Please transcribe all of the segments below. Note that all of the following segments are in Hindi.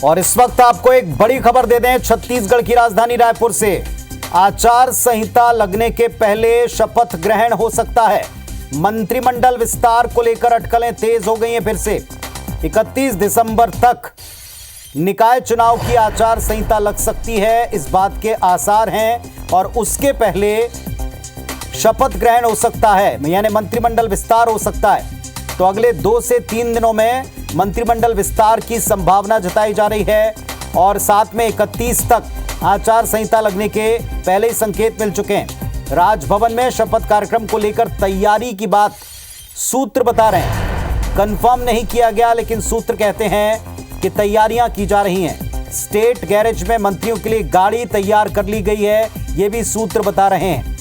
और इस वक्त आपको एक बड़ी खबर दे दें, छत्तीसगढ़ की राजधानी रायपुर से आचार संहिता लगने के पहले शपथ ग्रहण हो सकता है। मंत्रिमंडल विस्तार को लेकर अटकलें तेज हो गई हैं फिर से। 31 दिसंबर तक निकाय चुनाव की आचार संहिता लग सकती है, इस बात के आसार हैं और उसके पहले शपथ ग्रहण हो सकता है, यानी मंत्रिमंडल विस्तार हो सकता है। तो अगले 2 से 3 दिनों में मंत्रिमंडल विस्तार की संभावना जताई जा रही है और साथ में 31 तक आचार संहिता लगने के पहले ही संकेत मिल चुके हैं। राजभवन में शपथ कार्यक्रम को लेकर तैयारी की बात सूत्र बता रहे हैं, कंफर्म नहीं किया गया, लेकिन सूत्र कहते हैं कि तैयारियां की जा रही हैं। स्टेट गैरेज में मंत्रियों के लिए गाड़ी तैयार कर ली गई है, यह भी सूत्र बता रहे हैं।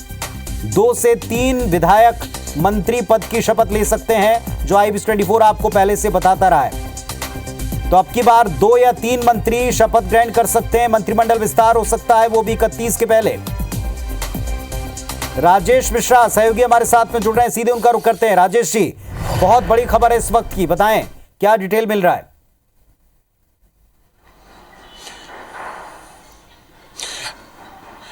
2 से 3 विधायक मंत्री पद की शपथ ले सकते हैं, जो IBS24 आपको पहले से बताता रहा है। तो अब की बार 2 या 3 मंत्री शपथ ग्रहण कर सकते हैं, मंत्रिमंडल विस्तार हो सकता है, वो भी 31 के पहले। राजेश मिश्रा सहयोगी हमारे साथ में जुड़ रहे हैं, सीधे उनका रुख करते हैं। राजेश जी, बहुत बड़ी खबर है इस वक्त की, बताएं क्या डिटेल मिल रहा है?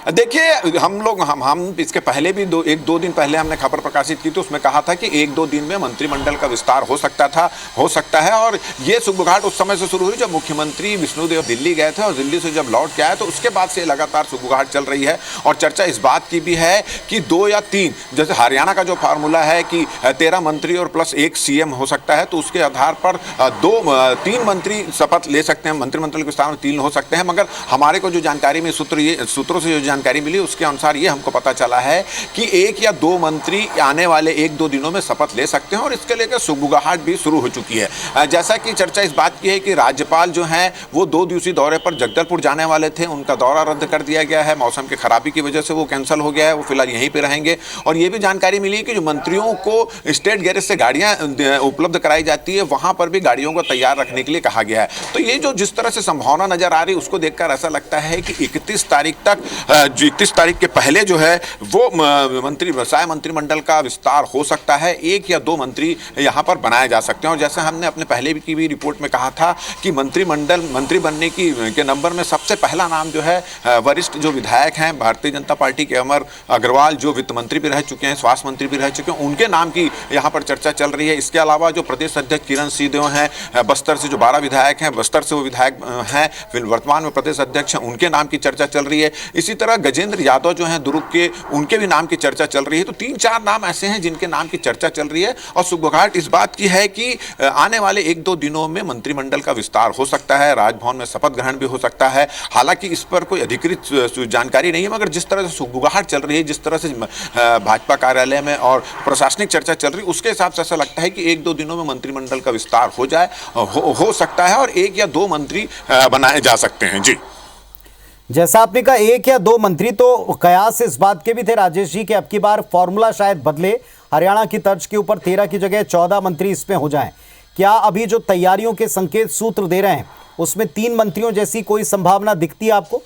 देखिए, हम इसके पहले भी 1-2 दिन पहले हमने खबर प्रकाशित की थी, उसमें कहा था कि 1-2 दिन में मंत्रिमंडल का विस्तार हो सकता है। और ये सुगबुगाहट उस समय से शुरू हुई जब मुख्यमंत्री विष्णुदेव दिल्ली गए थे और दिल्ली से जब लौट के आए तो उसके बाद से लगातार सुगबुगाहट चल रही है। और चर्चा इस बात की भी है कि 2 या 3, जैसे हरियाणा का जो फार्मूला है कि 13 मंत्री और प्लस 1 CM हो सकता है, तो उसके आधार पर 3 मंत्री शपथ ले सकते हैं, मंत्रिमंडल के विस्तार में 3 हो सकते हैं। मगर हमारे को जो जानकारी में सूत्रों से जो जानकारी मिली उसके अनुसार ये हमको पता चला है कि 1 या 2 मंत्री आने वाले 1-2 दिनों में शपथ ले सकते हैं और इसके लेकर सुगबुगाहट भी शुरू हो चुकी है। जैसा कि चर्चा इस बात की है कि राज्यपाल जो हैं वो 2 दिवसीय दौरे पर जगदलपुर जाने वाले थे, उनका दौरा रद्द कर दिया गया है, मौसम की खराबी की वजह से वो कैंसिल हो गया है, वो फिलहाल यहीं पर रहेंगे। और ये भी जानकारी मिली कि जो मंत्रियों को स्टेट गैरेज से गाड़ियां उपलब्ध कराई जाती है, वहां पर भी गाड़ियों को तैयार रखने के लिए कहा गया है। तो ये जो जिस तरह से संभावना नजर आ रही है उसको देखकर ऐसा लगता है कि 31 तारीख के पहले जो है वो मंत्रिमंडल का विस्तार हो सकता है। 1 या 2 मंत्री यहां पर बनाए जा सकते हैं। और जैसे हमने अपने पहले की भी रिपोर्ट में कहा था कि मंत्री बनने के नंबर में सबसे पहला नाम जो है वरिष्ठ जो विधायक हैं भारतीय जनता पार्टी के अमर अग्रवाल, जो वित्त मंत्री भी रह चुके हैं, स्वास्थ्य मंत्री भी रह चुके हैं, उनके नाम की यहां पर चर्चा चल रही है। इसके अलावा जो प्रदेश अध्यक्ष किरण सिंहदेव हैं, बस्तर से जो 12 विधायक हैं, बस्तर से वो विधायक हैं, फिर वर्तमान में प्रदेश अध्यक्ष हैं, उनके नाम की चर्चा चल रही है। इसी तरह गजेंद्र यादव जो हैं दुर्ग के, उनके भी नाम की चर्चा चल रही है। तो 3-4 नाम ऐसे हैं जिनके नाम की चर्चा चल रही है। और सुगबुगाहट इस बात की है कि आने वाले 1-2 दिनों में मंत्रिमंडल का विस्तार हो सकता है, राजभवन में शपथ ग्रहण भी हो सकता है। हालांकि इस पर कोई अधिकृत जानकारी नहीं है, मगर जिस तरह से सुगबुगाहट चल रही है, जिस तरह से भाजपा कार्यालय में और प्रशासनिक चर्चा चल रही है, उसके हिसाब से ऐसा लगता है कि 1-2 दिनों में मंत्रिमंडल का विस्तार हो सकता है और 1 या 2 मंत्री बनाए जा सकते हैं। जी, जैसा आपने कहा 1 या 2 मंत्री, तो कयास इस बात के भी थे राजेश जी कि अब की बार फॉर्मूला शायद बदले, हरियाणा की तर्ज के ऊपर 13 की जगह 14 मंत्री इसमें हो जाएं। क्या अभी जो तैयारियों के संकेत सूत्र दे रहे हैं उसमें 3 मंत्रियों जैसी कोई संभावना दिखती है आपको?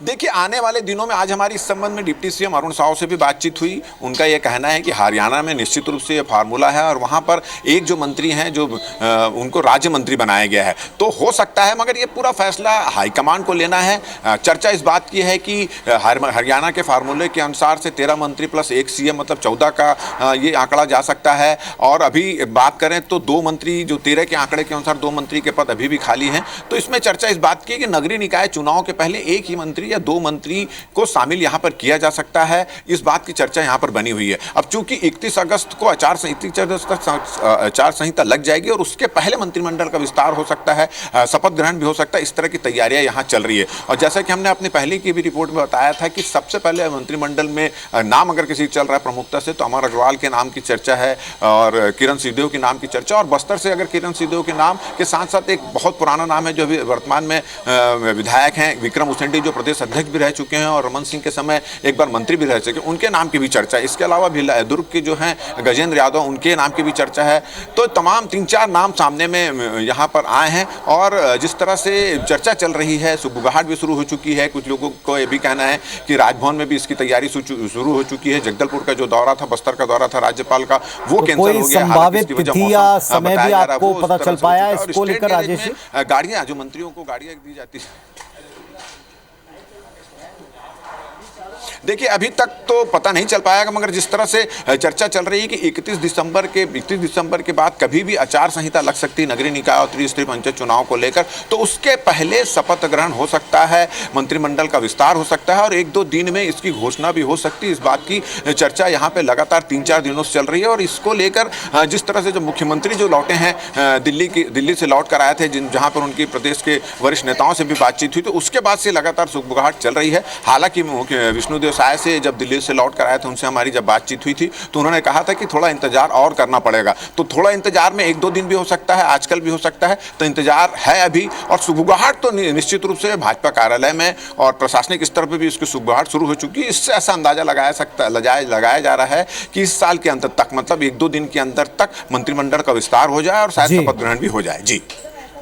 देखिए, आने वाले दिनों में आज हमारी इस संबंध में डिप्टी CM अरुण साव से भी बातचीत हुई। उनका यह कहना है कि हरियाणा में निश्चित रूप से ये फार्मूला है और वहां पर एक जो मंत्री हैं जो उनको राज्य मंत्री बनाया गया है, तो हो सकता है, मगर ये पूरा फैसला हाईकमान को लेना है। चर्चा इस बात की है कि हरियाणा के फार्मूले के अनुसार से 13 मंत्री प्लस 1 CM मतलब 14 का ये आंकड़ा जा सकता है। और अभी बात करें तो 2 मंत्री, जो 13 के आंकड़े के अनुसार 2 मंत्री के पद अभी भी खाली हैं। तो इसमें चर्चा इस बात की है कि नगरीय निकाय चुनाव के पहले 1 ही मंत्री या 2 मंत्री को शामिल यहां पर किया जा सकता है। इस बात की चर्चा यहां पर बनी हुई है। अब चूंकि 31 अगस्त को आचार संहिता लग जाएगी और उसके पहले मंत्रिमंडल का विस्तार हो सकता है, शपथ ग्रहण भी हो सकता है, इस तरह की तैयारियां यहां चल रही है। और जैसा कि हमने अपने पहले की भी रिपोर्ट में बताया था कि सबसे पहले मंत्रिमंडल में नाम अगर किसी चल रहा है प्रमुखता से, तो अमर अग्रवाल के नाम की चर्चा है और किरण सिंहदेव के नाम की चर्चा। और बस्तर से अगर किरण सिंहदेव के नाम के साथ साथ एक बहुत पुराना नाम है जो अभी वर्तमान में विधायक हैं, विक्रम उसेंडी, जो प्रदेश अध्यक्ष भी रह चुके हैं और रमन सिंह के समय एक बार मंत्री भी रह चुके हैं, उनके नाम की भी चर्चा है। इसके अलावा भी दुर्ग के जो हैं गजेंद्र यादव, उनके नाम की भी चर्चा है। तो तमाम 3-4 नाम सामने में यहाँ पर आए हैं और जिस तरह से चर्चा चल रही है, सुगबुगाहट भी शुरू हो चुकी है। कुछ लोगों को ये भी कहना है कि राजभवन में भी इसकी तैयारी शुरू हो चुकी है। जगदलपुर का जो दौरा था, बस्तर का दौरा था राज्यपाल का, वो कैंसिल हो गया। संभावित तिथि या समय भी आपको पता चल पाया इसको लेकर राजेश? गाड़ियां, जो मंत्रियों को गाड़ियां दी जाती है, देखिए अभी तक तो पता नहीं चल पाया, मगर जिस तरह से चर्चा चल रही है कि 31 दिसंबर के बाद कभी भी आचार संहिता लग सकती है नगरीय निकाय और त्रिस्तरीय पंचायत चुनाव को लेकर, तो उसके पहले शपथ ग्रहण हो सकता है, मंत्रिमंडल का विस्तार हो सकता है और 1-2 दिन में इसकी घोषणा भी हो सकती है। इस बात की चर्चा यहाँ पे लगातार 3-4 दिनों से चल रही है और इसको लेकर जिस तरह से जो मुख्यमंत्री जो लौटे हैं दिल्ली से लौट कर आए थे, जहाँ पर उनकी प्रदेश के वरिष्ठ नेताओं से भी बातचीत हुई, तो उसके बाद से लगातार सुगबुगाहट चल रही है। हालांकि विष्णुदेव साय से जब दिल्ली से लौट कर आए थे, उनसे हमारी जब बातचीत हुई थी तो उन्होंने कहा था कि थोड़ा इंतजार और करना पड़ेगा। तो थोड़ा इंतजार में 1-2 दिन भी हो सकता है, आजकल भी हो सकता है, तो इंतजार है अभी। और सुगबुगाहट तो निश्चित रूप से भाजपा कार्यालय में और प्रशासनिक स्तर पर भी इसकी सुगबुगाहट शुरू हो चुकी है। इससे ऐसा अंदाजा लगाया जा रहा है कि इस साल के अंत तक, मतलब 1-2 दिन के अंदर तक मंत्रिमंडल का विस्तार हो जाए और शायद शपथ ग्रहण भी हो जाए। जी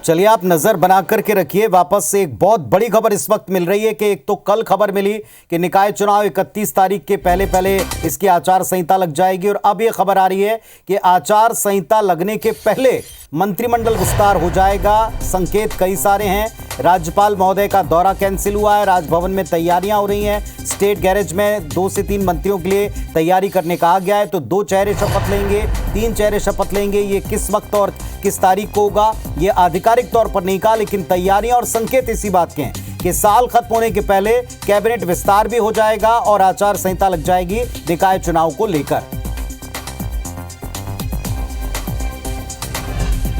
चलिए, आप नजर बना करके रखिए। वापस से एक बहुत बड़ी खबर इस वक्त मिल रही है कि एक तो कल खबर मिली कि निकाय चुनाव 31 तारीख के पहले इसकी आचार संहिता लग जाएगी और अब यह खबर आ रही है कि आचार संहिता लगने के पहले मंत्रिमंडल विस्तार हो जाएगा। संकेत कई सारे हैं। राज्यपाल महोदय का दौरा कैंसिल हुआ है, राजभवन में तैयारियां हो रही हैं, स्टेट गैरेज में 2 से 3 मंत्रियों के लिए तैयारी करने कहा गया है। तो 2 चेहरे शपथ लेंगे, 3 चेहरे शपथ लेंगे। ये किस वक्त और किस तारीख को होगा ये आधिकारिक तौर पर नहीं कहा, लेकिन तैयारियां और संकेत इसी बात के हैं कि साल खत्म होने के पहले कैबिनेट विस्तार भी हो जाएगा और आचार संहिता लग जाएगी निकाय चुनाव को लेकर।